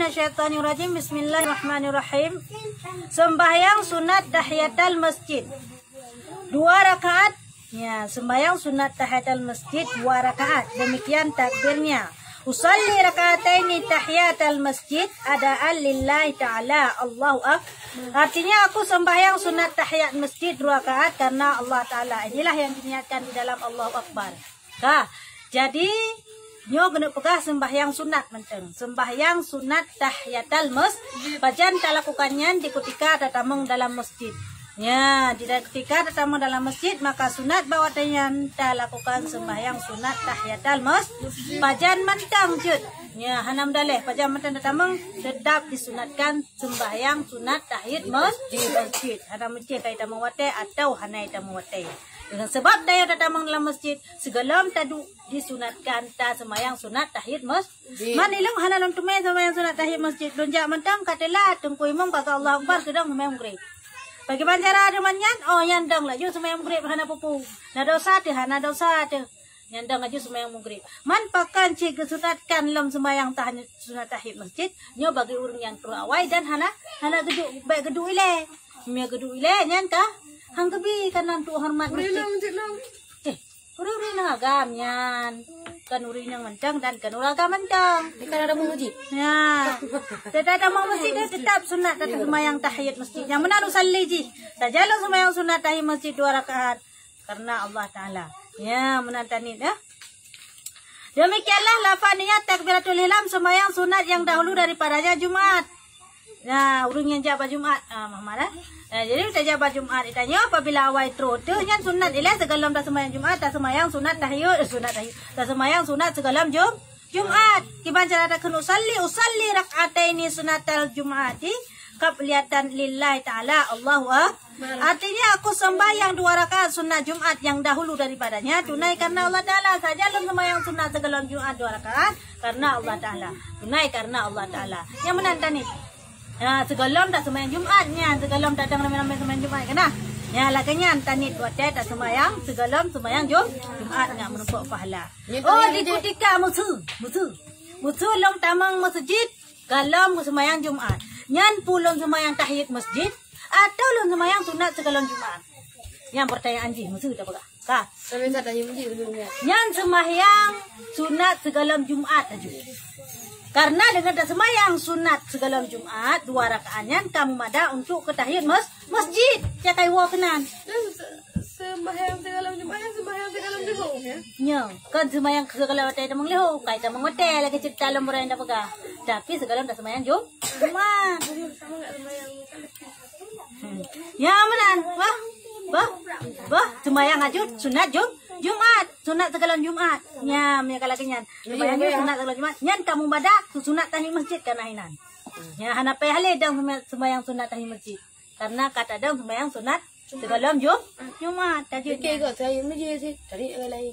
minasyaitonirrajim. Bismillahirrahmanirrahim. Sembahyang sunat tahiyatul masjid 2 rakaat. Ya, sembahyang sunat tahiyatul masjid 2 rakaat. Demikian takbirnya. Usalli raka'ataini tahiyatul masjid adaan lillahi ta'ala Allahu akbar. Artinya aku sembahyang sunat tahiyat masjid 2 rakaat karena Allah Ta'ala. Inilah yang diniatkan di dalam Allahu Akbar. Jadi nyo kena pegah sembahyang sunat menteng. Sembahyang sunat tahiyatul masjid. Bajan tak lakukannya di ketika tatamung dalam masjid. Ya, di ketika tatamung dalam masjid maka sunat bawa tanyan tak lakukan sembahyang sunat tahiyatul masjid. Bajan mentang jud. Ya, hanam daleh bajan mentang tatamung tetap disunatkan sembahyang sunat tahiyat masjid. Hanam masjid kait tamung wate atau hanai tamung wate. Dengan sebab daya tatamang dalam masjid segalam tadu disunatkan ta semayang sunat tahiyat masjid. Manilong hanalong tumay semayang sunat tahiyat masjid. Lonjak mentang katalah tengku imam kata Allah Akbar kedang semayang maghrib. Bagaimana cara demanyan? Oh yang dang laju semayang maghrib hana pupu. Na dosa teh hana dosa teh. Yang dang laju semayang maghrib. Man pakan cik kesunatkan lam semayang tahiyat sunat tahiyat masjid. Nyo bagi urang yang terawai dan hana geduk baik geduk ile. Mia geduk ile nyan ka? Hang kebi kanan tu hormat masjid. Uri nang agam yan. Kan uri nang mentang dan kan agam mentang. Kan ada masjid. Ya. Tetap mau masjid tetap sunat tetap semayang tahiyat masjid. Yang menaruh salli ji. Sajalah semayang sunat tahiyat masjid 2 rakaat karena Allah Taala. Ya, menantani dah. Demikianlah lafaz niat takbiratul ihram semayang sunat yang dahulu daripadanya Jumat. Nah, urung yang jabat Jumat. Mahmad. Jadi kita jabat Jumat itanya apabila awal trote yang sunat ialah segalam dah semayang Jumat, dah semayang sunat tahiyat, dah semayang sunat segalam Jumat. Kiban cara tak kena usalli rak'ataini sunatal Jumati qabliyatan lillahi ta'ala Allahu akbar. Artinya aku sembahyang 2 rakaat sunat Jumat yang dahulu daripadanya tunai karena Allah Ta'ala. Saja lem sembahyang sunat segalam Jumat 2 rakaat karena Allah Ta'ala. Tunai karena Allah Ta'ala. Yang menantani ya, segalam tak semayang Jumatnya, segalam datang ramai-ramai semayang Jumat kena. Ya, lakanya tanit buat tak semayang, segalam semayang Jumat nak menumpuk pahala. Oh, di ketika musuh long tamang masjid, galam semayang Jumat. Nyan pulong semayang tahiyat masjid atau long semayang sunat segalam Jumat. Yang pertanyaan ji, musuh tak apa? Kah? Sampai saya tanya masjid dulunya. Nyan semayang sunat segalam Jumat aja. Karena dengan tak semayang sunat segala Jumat 2 rakaatnya kamu mada untuk ke tahiyat masjid. Ya kai wa kenan. Sembahyang segala Jumat sembahyang segala Jumat ya. Nya, kan semayang segala wate tamang leho, kai tamang wate lagi cerita lemburan dah pegah. Tapi segala tak semayang Jumat. Sama enggak sembahyang. Ya menan. Bah, semayang ajut sunat Jumat, sunat segala Jumat. Ya, mereka lakinya. Semayang sunat segala Jumat. Nyan kamu mada sunat tahiyat masjid karena hinan. Ya, hana pe hale dang semayang sunat tahiyat masjid. Karena kata dang semayang sunat segala Jumat. Tadi Okey kok saya masjid sih. Cari lain.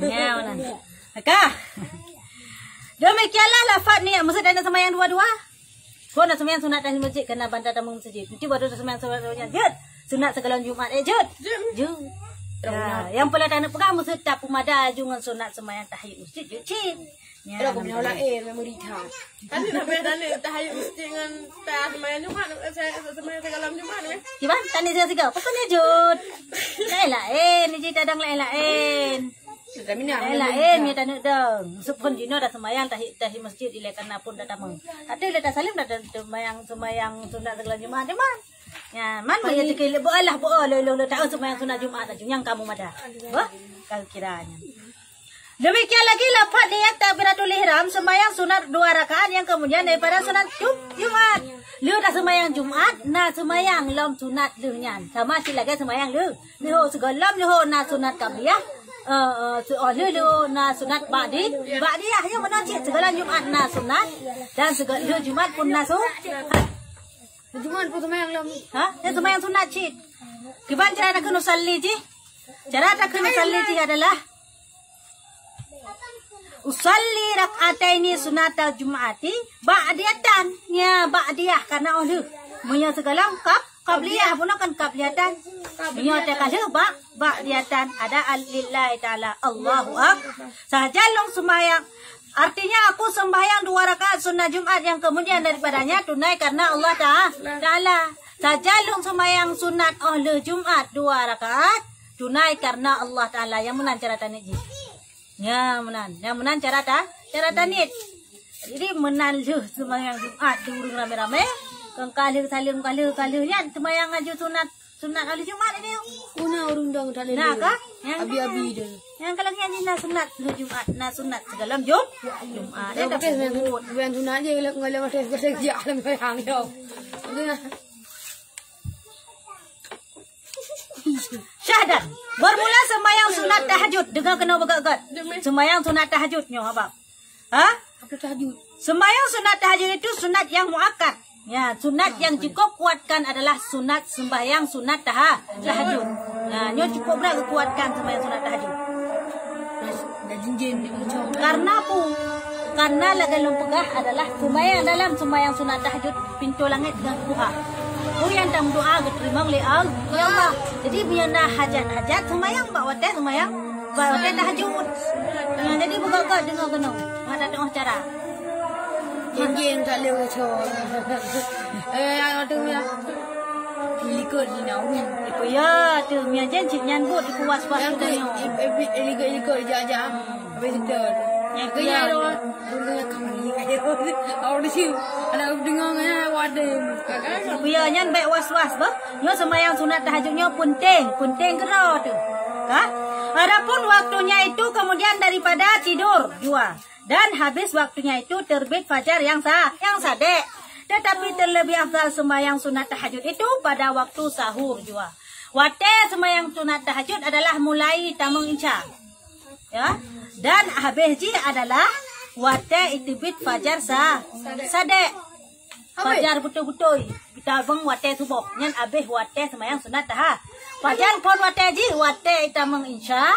Ya, mana. Maka demikianlah lafaz ni maksud ada semayang dua-dua. Kau nak semayang sunat tahiyat masjid kena bantar tamu masjid. Nanti baru semayang sunat segala Jumat jud. Ya, yang pula tak nak pegang mesti tak pemada jungan sunat semayang tahiyat masjid cik. Ya, Kalau kau lain memori tak. Tadi nak beda ni tahiyat masjid dengan semayang Jumat, semayang segala Jumat ni. Kiban tani saya tiga. Pokoknya jud. Lain ni cerita dang lain. Tapi ni Lain ni tak nak dang. Sepun dino dah semayang tahiyat masjid ilakan pun dah tamang. Ada dah salim dah semayang sunat segala Jumat man. Ya, man maya tikil bo lo tak semayang sunat Jumat aja yang kamu mada. Wah, kal kiranya. Demikian lagi lafaz niat takbiratul ihram sembahyang sunat 2 rakaat yang kemudian daripada sunat Jumat. Lu dah sembahyang Jumat, na sembahyang lam sunat lu nyan. Sama si lagi sembahyang lu. Lu segalam lu na sunat qabliyah. Lu na sunat ba'di. Ba'diyah yang mana cik segala Jumat na sunat dan segala Jumat pun na Jumat pun semayang lam. Dia semayang sunat cik. Kiban cara nak kena salli ji? Cara tak kena salli ji adalah usalli rak'ataini sunatal Jum'ati ba'diyatan. Ya, ba'diyah karena oleh punya segala qabliyah pun kan qabliyatan. Punya tak ada ba'diyatan ada lillahi ta'ala Allahu akbar. Saja long semayang Artinya aku sembahyang 2 rakaat sunnah Jumat yang kemudian daripadanya tunai karena Allah Ta'ala. Sajalung sembahyang sunat oleh Jumat 2 rakaat tunai karena Allah Ta'ala. Yang menan cara tanit ji. Ya menan. Yang menan cara tanit. Jadi menan leh sembahyang Jumat diurung rame-rame. Kali-kali sembahyang aju sunat oleh Jumat ini. Una urung dong tali. Nah kah? Yang Abi dah. yang kalau nyanyi na sunat lu Jumat, na sunat segala Jumat. Dia tak sebut. Bukan sunat je kalau macam dia alam yang dia. Syahadat. Bermula sembahyang sunat tahajud. Dengar kena begat-begat. Sembahyang sunat tahajudnya abang. Ha? Apa tahajud? Sembahyang sunat tahajud itu sunat yang muakkad. Ya, sunat yang cukup kuatkan adalah sunat sembahyang sunat tahajud. Nah, nyo cukup berapa kuatkan sembahyang sunat tahajud. Karena lagalum pegah adalah sembahyang dalam sembahyang sunat tahajud pintu langit dengan Tuhan. Yang tam doa diterima oleh Allah. Jadi biar hajat sembahyang bawa sembahyang tahajud. Yang jadi buka dengar kena. Ada tengah cara. Yang tak lewat cowok. Ada ya. Ikut ni nak. Ikut ya, tu mian jen cik nyan but ikut was-was tu nyo. Ikut jaja. Habis itu. Yang kaya tu. Dengar kami ada. Orang di sini ada dengar ngah wadah. Biar nyan baik was-was bah. Nyo sembahyang sunat tahajudnya punting kena tu. Ha? Adapun waktunya itu kemudian daripada tidur jua. Dan habis waktunya itu terbit fajar yang sadek. Tetapi terlebih afdal sembahyang sunat tahajud itu pada waktu sahur jua. Waktu sembahyang sunat tahajud adalah mulai tamang insya. Ya. Dan habis ji adalah waktu terbit fajar sadek. Fajar betul-betul. Kita bang waktu subuh. Nyan habis waktu sembahyang sunat tahajud. Fajar pun waktu ji waktu tamang insya.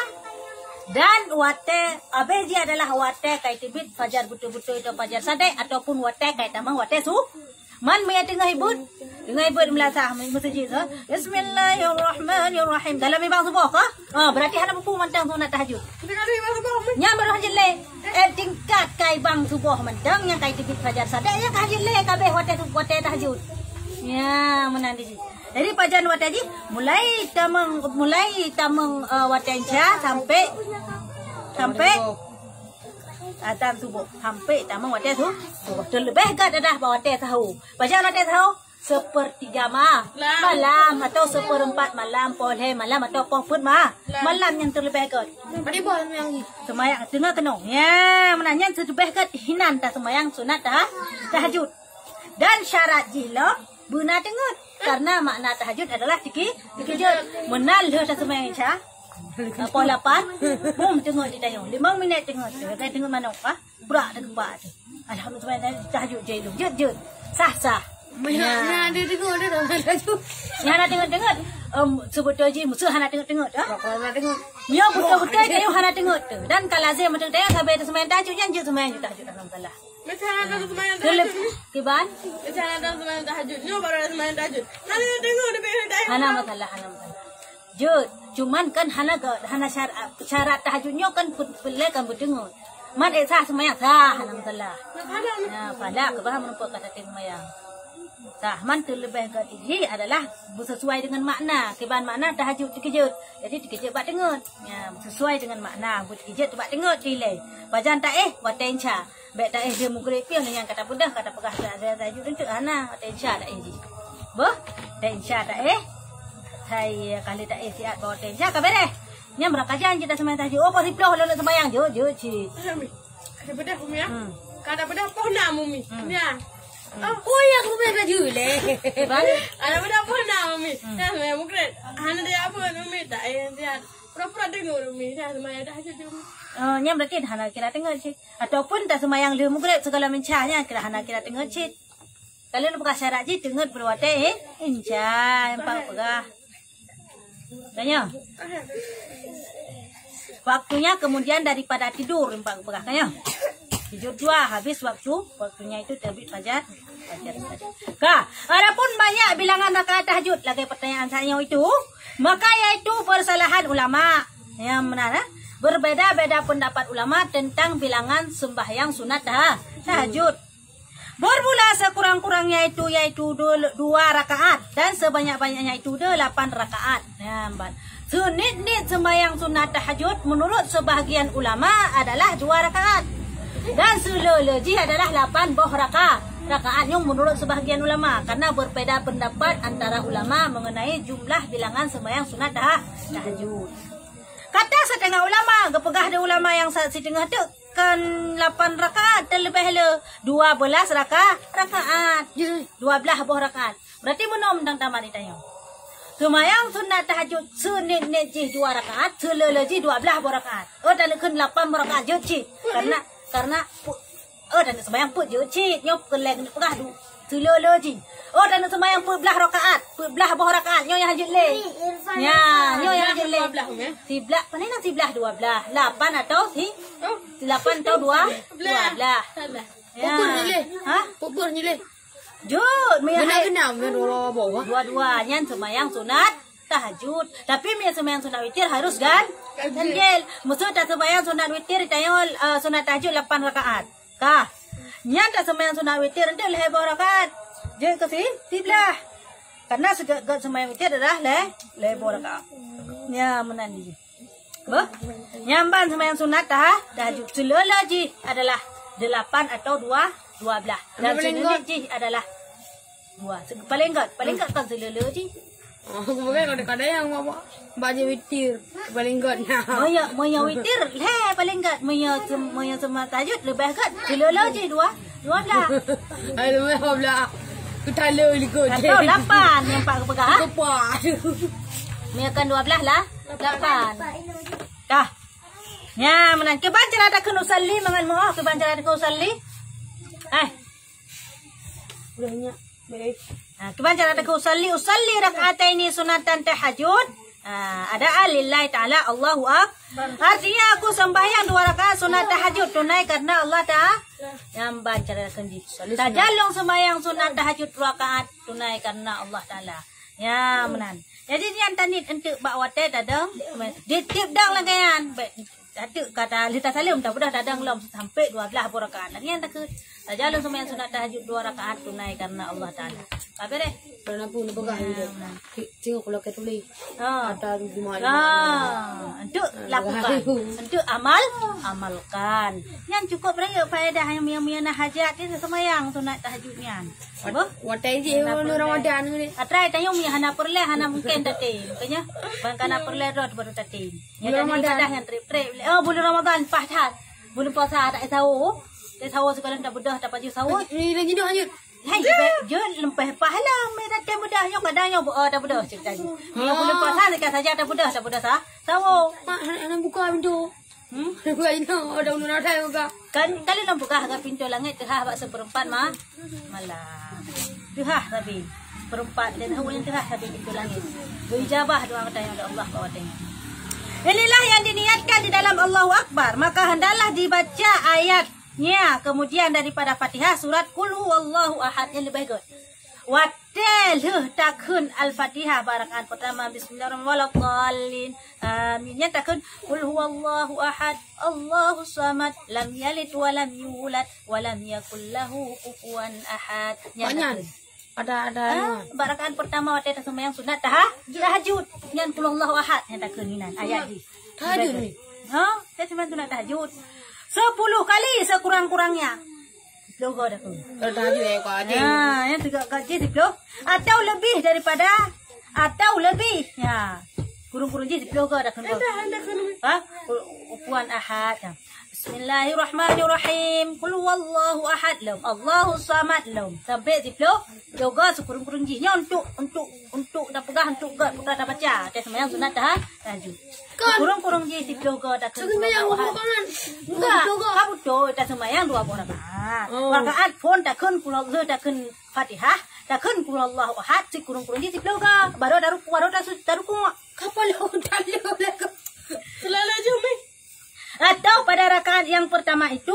Dan wate abeji adalah wate kai tibit fajar betul-betul itu fajar sadek ataupun wate kai tamang wate su man me tengah ibut melasah masjid so bismillahirrahmanirrahim dalam ibang subuh ka berarti hana mampu mantang sunat tahajud nya baru hajile tingkat kai bang subuh mantang yang kai tibit fajar sadek yang hajile kabeh wate tahajud ya menan di sini. Jadi pajan wataji mulai tamang watenca sampai atan subuh sampai tamang wate tu terlebih kat dah wate tahu. Pajan wate tahu sepertiga malam atau seperempat malam polhe malam atau pofut malam yang terlebih kat. Pada malam yang ni. Semayang tengah kenong. Ya, menanya terlebih kat hinan tak semayang sunat tahajud. Dan syarat jilo buna tengah. Karena makna tahajud adalah dikejut. Menal dia tak semayang insya. Pola 8. Bum tengok di dayung. 5 minit tengok. Kaya tengok mana apa. Berak dan kebak tu. Alhamdulillah tahajud je itu. Jut. Sah. Yang dia tengok dia dah tahajud. Yang nak tengok. Sebut je musuh hana tengok. Nak tengok. Dia betul-betul dayung hana tengok tu. Dan kalau saya macam dayung sampai semayang tahajud. Yang je semayang tahajud. Alhamdulillah. Macam ada semayang tahajud ni. Kiban? Macam ada semayang tahajud. Ni baru ada semayang tahajud. Hana tengok dia pergi tahajud. Hana masalah. Jut, cuman kan hana syarat tahajudnya kan boleh kan berdengar. Man sah semayang sah hana masalah. Nah, pada kebah menempuk kata semayang. Sah man terlebih ke tinggi adalah sesuai dengan makna. Kiban makna tahajud dikejut. Jadi dikejut buat dengar. Ya, sesuai dengan makna. Dikejut buat dengar nilai. Bajan tak watenca. Baik tak dia mugre pion yang kata pedah kata pegah ada tahajud itu ana watenca tak ji. Boh, tenca tak Saya kali tak siat bawa tenca ka bere. Nya berakajan kita semayang tahajud. Oh, pasti ploh lalu semayang je ci. Ada pedah bumi ya. Kata pedah pohna mumi. Ya. Oh ya aku main tahajud le. Ada pedah pohna mumi. Ya saya mugre. Hana dia apa mumi tak dia. Pura-pura dengar mumi. Saya semayang tahajud mumi. Nya berarti hana kira tengok cik. Ataupun tak semayang le mugre segala mencahnya kira hana kira tengok cik. Kalau nak pakai syarat cik tengok berwate insya empat pegah. Tanya. Waktunya kemudian daripada tidur empat pegah tanya. Tidur 2 habis waktunya itu terbit fajar. Kah, adapun banyak bilangan rakaat tahajud lagi pertanyaan saya itu, maka yaitu persalahan ulama. Yang benar Berbeda-beda pendapat ulama tentang bilangan sembahyang sunat tahajud. Bermula sekurang-kurangnya yaitu 2 rakaat dan sebanyak-banyaknya itu 8 rakaat. Ya, Sunit sembahyang sunat tahajud menurut sebahagian ulama adalah 2 rakaat. Dan seleleji adalah 8 rakaatnya menurut sebahagian ulama. Karena berbeda pendapat antara ulama mengenai jumlah bilangan sembahyang sunat tahajud. Kata setengah ulama, gepegah ada ulama yang setengah tu kan 8 rakaat dan lebih le 12 rakaat. 12 buah rakaat. Berarti benar tentang tamat ditanya. Sembahyang sunat tahajud sunit ji 2 rakaat, seleleji 12 buah rakaat. Dan kan 8 buah rakaat je cik. Karena dan sembahyang put je cik, nyop keleng pegah du. Seleleji. Dan sembahyang put belah rakaat, belah buah rakaat nyo yang hajud le. Ya, nyo yang hajud le. Siblah, mana nak siblah 12? 8 atau 8 atau 12? Ya. Ha? Pupur ni le. Jod, Benar-benar dua bawah. Dua-duanya sembahyang sunat tahajud. Tapi sembahyang sunat witir harus ganjil. Maksud tak sembahyang sunat witir ditanya sunat tahajud 8 rakaat. Kah? Nyata sembahyang sunat witir nanti leh rakaat. Jadi ke siblah. Karena segala sembahyang witir adalah leh rakaat. Ya, menandi. Nyamban sembahyang sunat tahajud selelaji adalah 8 atau 12. Dan sunat adalah 2. Paling enggak kan selelaji. Kemudian kadang-kadang yang baca witir paling god. Moya witir paling enggak moya semua tahajud lebih kat selelaji 12. Ayo belah. Kutalo likut. Atau 8 yang pak pegang. Kepas. Moya kan 12 lah. 8. Dah. Ya, menan ke baca ada kena usalli mangan mo ke baca ada kena usalli. Udahnya. Baik. Ke baca ada kena usalli raka'ataini sunatan tahajud. Ada lillahi ta'ala Allahu akbar. Artinya aku sembahyang 2 rakaat sunat tahajud tunai karena Allah Ta'ala. Yang baca ada kena tajalong sembahyang sunat tahajud 2 rakaat tunai karena Allah Ta'ala. Ya, menan. Jadi yang tadi untuk bakwate tadang ditip dang lah kan. Ada kata lita salim tak sudah dadang lom sampai 12 rakaat. Lagi yang tak jalan sembahyang sunat tahajud 2 rakaat tunai karena Allah Taala. Apa deh? Pernah pun pegang itu. Tengok kalau kita tulis. Ada di mana? Untuk lakukan, untuk amalkan. Yang cukup raya faedah yang mian hajat itu sembahyang sunat tahajudnya. Apa? Watai je Ramadan ni. Atrai tanya mi hana perle hana mungkin dating. Makanya bangkana perle rod baru dating. Ya Ramadan yang trip. Bulan Ramadan pahat. Bulan puasa tak tahu. Tak tahu sekarang tak bedah tak baju sahur. Ni lagi dah lanjut. Hai, jun lempeh pahala merah tem bedahnya kadangnya tak bedah ceritanya. Bulan puasa dekat saja tak bedah sah. Sahur. Mak nak buka pintu. Buka ini ada ulun ada buka. Kan kali nak buka harga pintu langit teh bak seperempat mah. Malah. Teh tapi perempat dan yang teh tapi pintu langit. Berijabah doa katanya oleh Allah kawatnya. Inilah yang diniatkan di dalam Allahu Akbar. Maka hendaklah dibaca ayatnya. Kemudian daripada Fatihah surat Qul Huwallahu Ahad yang lebih bagus. Watel takun Al-Fatihah barakan pertama bismillahirrahmanirrahim. Aminnya takun Qul Huwallahu Ahad Allahus Samad lam yalid wa lam yulad wa lam yakul lahu kufuwan ahad. Ada barakan pertama waktu kita sembahyang sunat tahajud dengan Qul Huwallahu Ahad yang tak keninan ayat ni. Tahajud ni. Saya sembahyang sunat tahajud 10 kali sekurang-kurangnya. Logo dah tu. Kalau tahajud kau ada. Yang 3 kali 10 atau lebih daripada atau lebih. Ya. Kurung-kurung je 10 dah kena. Kufuwan ahad. Bismillahirrahmanirrahim. Qul huwallahu ahad lam. Allahus samad lam. Sampai 10 yoga sekurung-kurung jinya untuk dah pegang untuk gad putra dah baca. Kita sembahyang sunat tahajud. Kurung-kurung je 10 yoga dah kena. Sembahyang kanan. Enggak. Kamu tu dah sembahyang 2 rakaat. Rakaat pun dah kun Fatihah, dah kun qul huwallahu ahad sekurung-kurung je 10 yoga. Baru dah Kapal dalam lagi. Selalu jumi. Atau pada rakaat yang pertama itu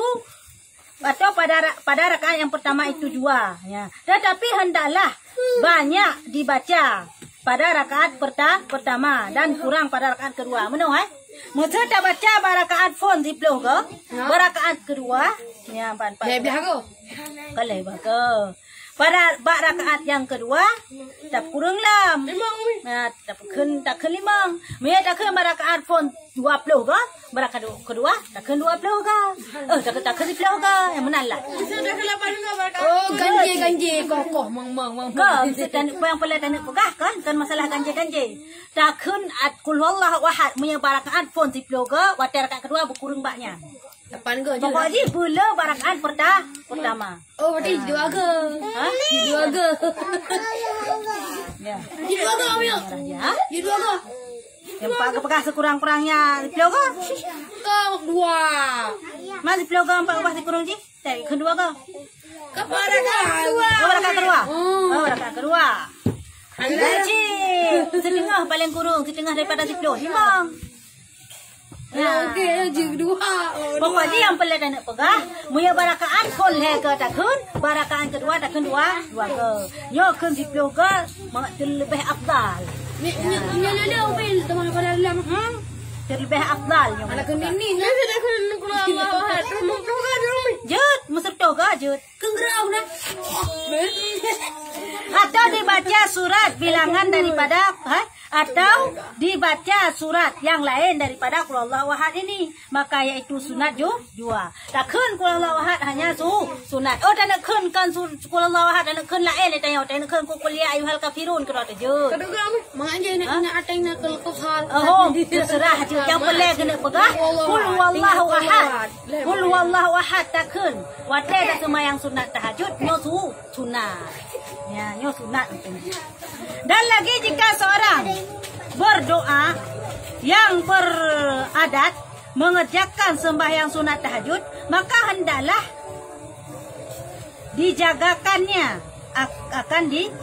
pada rakaat yang pertama itu 2 ya. Tetapi hendaklah banyak dibaca pada rakaat pertama dan kurang pada rakaat kedua. Menurut Masa tak baca barakaat phone di peluk ke? Barakaat kedua, ya pan-pan. Lebih aku. Kalau baga. Pada rakaat yang kedua, tak kurang lah. Memang umi. Nah, tak kun limang. Mia tak kun rakaat phone 20 ke? Rakaat kedua, tak kun 20 ke? Tak kun 10 ke? Yang mana lah? Bisa dah kelapan juga barakaat. Oh, ganji kokoh mang. Kau yang pelat dan pegah kan? Kan masalah ganji. Tak kun at kul wallahu ahad. Mia rakaat phone 10 ke? Waktu rakaat kedua berkurang banyak. Depan ke je. Pokoknya bula barakaat pertama. Oh, berarti dua ke? Ha? Dua ke? Ya. Dua ke umi? Ya. Dua ke? Yang pegah sekurang-kurangnya 10 ke? Kau dua. Mas 10 ke 4 ke sekurang je? Tak kedua ke? Kepada kedua. Rakaat kedua. Oh. Rakaat kedua. Gaji setengah paling kurang, setengah daripada 10. 5. Ya, okey, je kedua. Pokoknya yang pelat dan nak pegah, muya barakaat kon he ke takun, barakaat kedua takun dua ke. Yo kun 10 ke, lebih afdal. Ni lele ubin teman pada dalam. Lebih afdal yo. Anak ini ni sudah kun Allah hat. Mau ke umi? Jut, masuk to ke jut. Kengrau dah. Atau dibaca surat bilangan daripada atau dibaca surat yang lain daripada Qul Huwallahu Ahad ini, maka yaitu sunat dua. Tak kun Qul Huwallahu Ahad hanya sunat. Oh, tak nak kun kan Qul Huwallahu Ahad, tak nak kun lain tanya, tak nak kun Qul ya ayyuhal kafirun kena tu je. Kedua kami manganje nak ateng nak kal. Oh, terserah je. Yang pelak kena pegah Qul Huwallahu Ahad. Qul Huwallahu Ahad tak kun. Wadah tak sembahyang sunat tahajud nyo sunat. Ya, nyo sunat. Dan lagi jika seorang berdoa yang beradat mengerjakan sembahyang sunat tahajud, maka hendaklah dijagakannya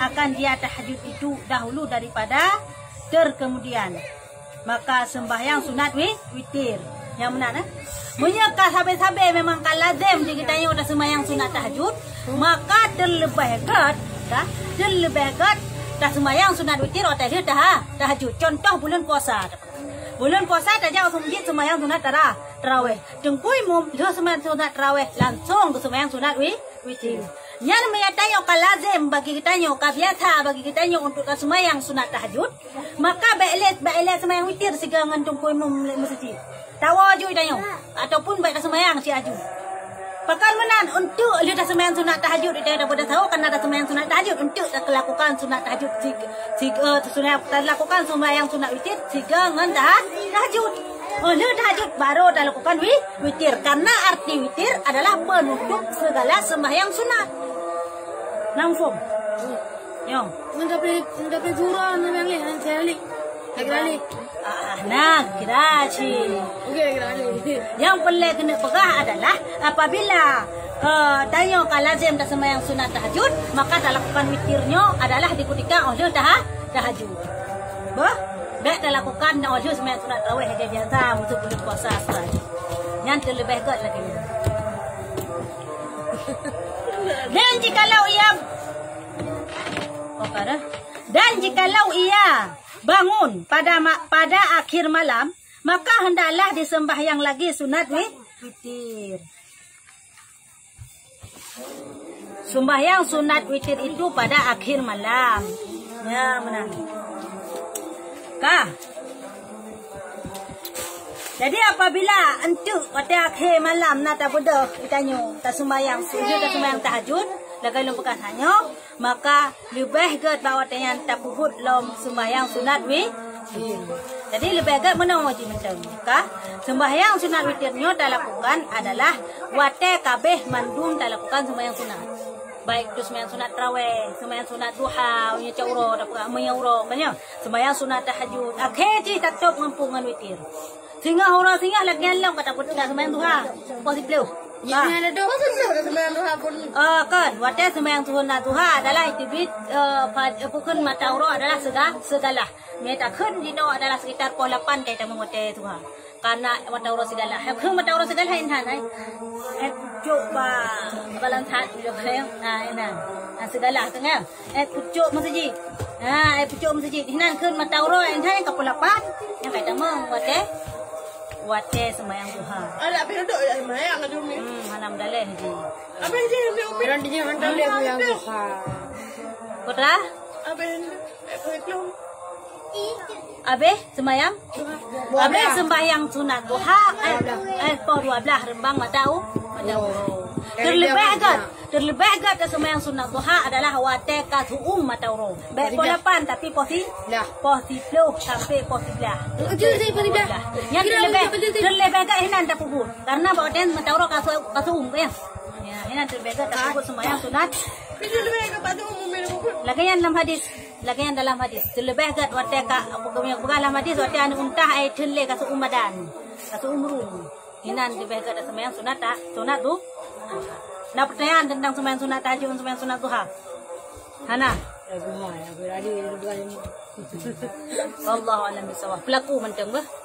akan dia tahajud itu dahulu daripada terkemudian. Maka sembahyang sunat witir. Yang mana? Menyekah habis-habis memang kalazim jika tanya udah sembahyang sunat tahajud, maka terlebih gat dah sembahyang sunat witir atau dia tahajud. Contoh bulan puasa. Bulan puasa tak jauh masjid sembahyang sunat tarawih. Jengkui dia sembahyang sunat tarawih langsung ke sembahyang sunat witir. Yang menyatakan kalazim bagi kita nyo, biasa bagi kita nyo untuk sembahyang sunat tahajud, maka baiklah sembahyang witir sehingga ngantung koi masjid. Tawa je tanya ataupun baik sembahyang si aju. Pakan menan untuk dia dah sembahyang sunat tahajud, dia dah boleh tahu kan ada sembahyang sunat tahajud untuk lakukan sunat tahajud sunat lakukan sembahyang sunat witir sehingga ngan tahajud. Oleh tahajud baru dah lakukan witir, karena arti witir adalah penutup segala sembahyang sunat. Langsung. Yo. Mendapat jurah yang lain sekali. Lagi. Nah, kiraci. Okey, kiraci. Yang perlu kena pegah adalah apabila tanya kalazim tak sembahyang sunat tahajud, maka tak lakukan witirnya adalah dikutikan oleh tahajud. Baik dah lakukan oleh sembahyang sunat tarawih saja biasa untuk bulan puasa saja. Yang terlebih gat lagi. Dan jikalau ia bangun pada akhir malam, maka hendaklah disembahyang lagi sunat witir. Sembahyang sunat witir itu pada akhir malam. Ya, benar. Kah? Jadi apabila entuk pada akhir malam nak tak bodoh ditanya tak sembahyang tahajud, lagai lom perkataannya, maka lebih gat bawa yang tak puput lom sembahyang sunat witir. Jadi lebih gat mana wajib macam kah? Sembahyang sunat witirnya tak lakukan adalah wate kabeh mandum tak lakukan sembahyang sunat. Baik itu sembahyang sunat tarawih, sembahyang sunat duha, nya cauro dapat menyauro banyak. Sembahyang sunat tahajud, akhir ji tak tok mampungan witir. Sehingga orang singgah lagi alam kata pun tak sembahyang duha. Positif. Ya, ada dua sembahyang duha pun. Kan, wate sembahyang sunat duha adalah itibit pukun mata auro adalah segala. Meta kun dino adalah sekitar pukul 8 kita mengote duha. Karena mata auro segala. Kun mata auro segala intan ai. Coba balan sat juga kan. Inan. Segala tengah. Pucuk masjid. Pucuk masjid. Inan kun mata auro intan ke pukul 8 yang kita mengote wate sembahyang duha. Ada apa duduk ya sembahyang ada Umi. Hanam daleh di. Apa yang dia Umi? Orang dia hantar dia yang duha. Putra, Apa yang itu? abe sembahyang? Abe sembahyang sunat duha. Po 12 rembang matau. Terlebih agak sembahyang sunat duha adalah wate kasuum matau ro. Baik pola pan tapi posi 10 sampai posi 11. Itu saya pergi dah. Yang terlebih agak hinan tak puput. Karena badan matau ro kasuum ya. Ya, hinan terlebih agak tak puput sembahyang sunat. Itu lebih ke patu Umi. Lagayan dalam hadis. Terlebih agak wate ka dalam hadis wate anu untah ai thelle kasuum madan. Kasuum rum. Hinan terlebih agak sembahyang sunat tu. Nah, pertanyaan tentang sembahyang sunat tahajud dan sembahyang sunat duha. Hana. Allahu a'lam bishawab. Pelaku menteng bah.